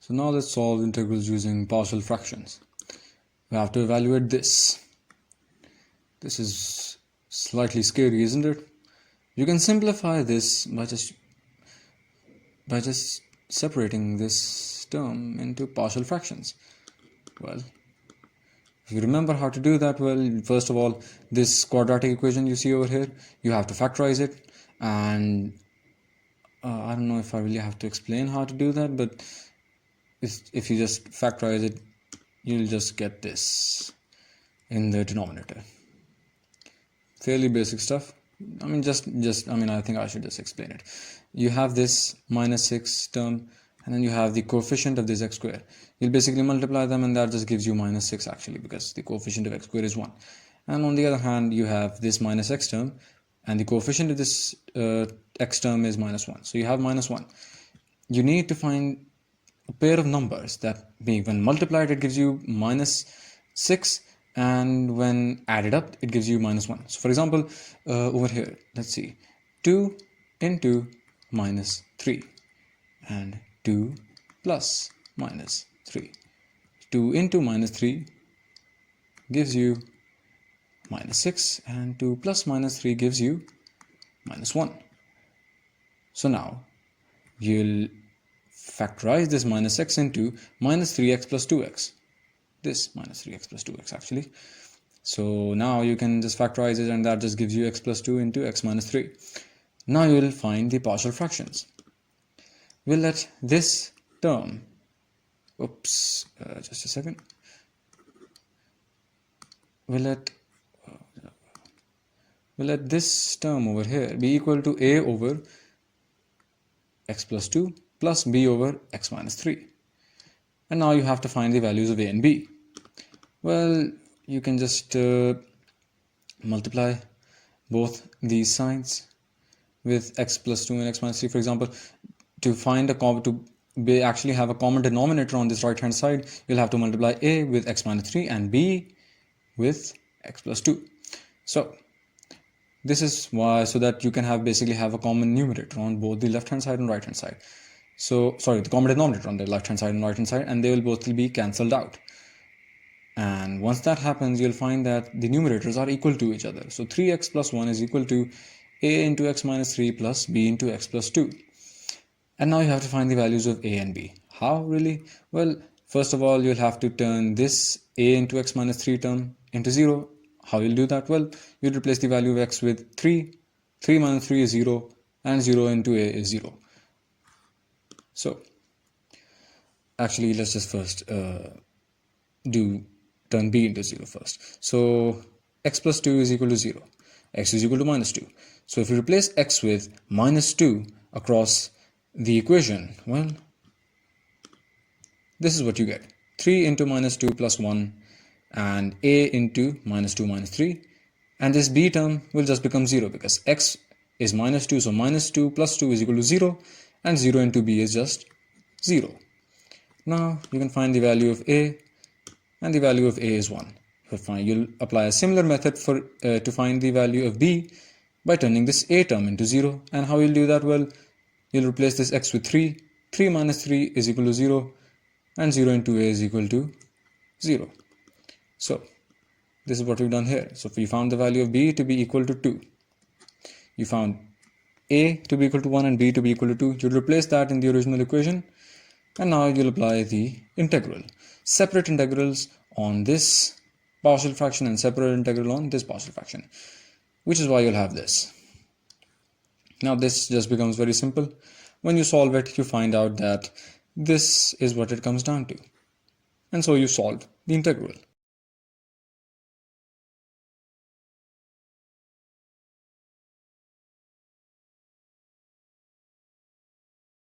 So now let's solve integrals using partial fractions. We have to evaluate this. This is slightly scary, isn't it? You can simplify this by just separating this term into partial fractions. Well, if you remember how to do that, well, first of all, this quadratic equation you see over here, you have to factorize it, and I don't know if I really have to explain how to do that, but if you just factorize it, you'll just get this in the denominator. Fairly basic stuff. I mean, I think I should just explain it. You have this minus 6 term, and then you have the coefficient of this x square. You'll basically multiply them, and that just gives you minus 6 actually, because the coefficient of x square is 1. And on the other hand, you have this minus x term, and the coefficient of this x term is minus 1. So you have minus 1. You need to find a pair of numbers that when multiplied it gives you minus 6, and when added up it gives you minus 1. So for example, over here, let's see, 2 into minus 3 and 2 plus minus 3. 2 into minus 3 gives you minus 6, and 2 plus minus 3 gives you minus 1. So now you'll factorize this minus x into minus 3x plus 2x. This minus 3x plus 2x actually. So now you can just factorize it, and that just gives you x plus 2 into x minus 3. Now you will find the partial fractions. We'll let this term, just a second. We'll let this term over here be equal to a over x plus 2 plus b over x minus 3. And now you have to find the values of a and b. Well, you can just multiply both these signs with x plus 2 and x minus 3. For example, to find actually have a common denominator on this right hand side, you'll have to multiply a with x minus 3 and b with x plus 2. So this is why, so that you can basically have a common numerator on both the left hand side and right hand side. So sorry, the common denominator on the left hand side and right hand side, and they will both be cancelled out. And once that happens, you'll find that the numerators are equal to each other. So 3x plus 1 is equal to a into x minus 3 plus b into x plus 2. And now you have to find the values of a and b. How really? Well, first of all, you'll have to turn this a into x minus 3 term into 0. How you'll do that? Well, you'll replace the value of x with 3. 3 minus 3 is 0, and 0 into a is 0. So actually, let's just first turn b into 0 first. So x plus 2 is equal to 0. X is equal to minus 2. So if you replace x with minus 2 across the equation, well, this is what you get. 3 into minus 2 plus 1 and a into minus 2 minus 3. And this b term will just become 0 because x is minus 2. So minus 2 plus 2 is equal to 0. And 0 into b is just 0. Now you can find the value of a, and the value of a is 1. You'll apply a similar method to find the value of b by turning this a term into 0. And how you'll do that? Well, you'll replace this x with 3. 3 minus 3 is equal to 0, and 0 into a is equal to 0. So this is what we've done here. So we found the value of b to be equal to 2. You found a to be equal to 1 and b to be equal to 2. You'll replace that in the original equation, and now you'll apply the integral. Separate integrals on this partial fraction and separate integral on this partial fraction, which is why you'll have this. Now this just becomes very simple. When you solve it, you find out that this is what it comes down to. And so you solved the integral.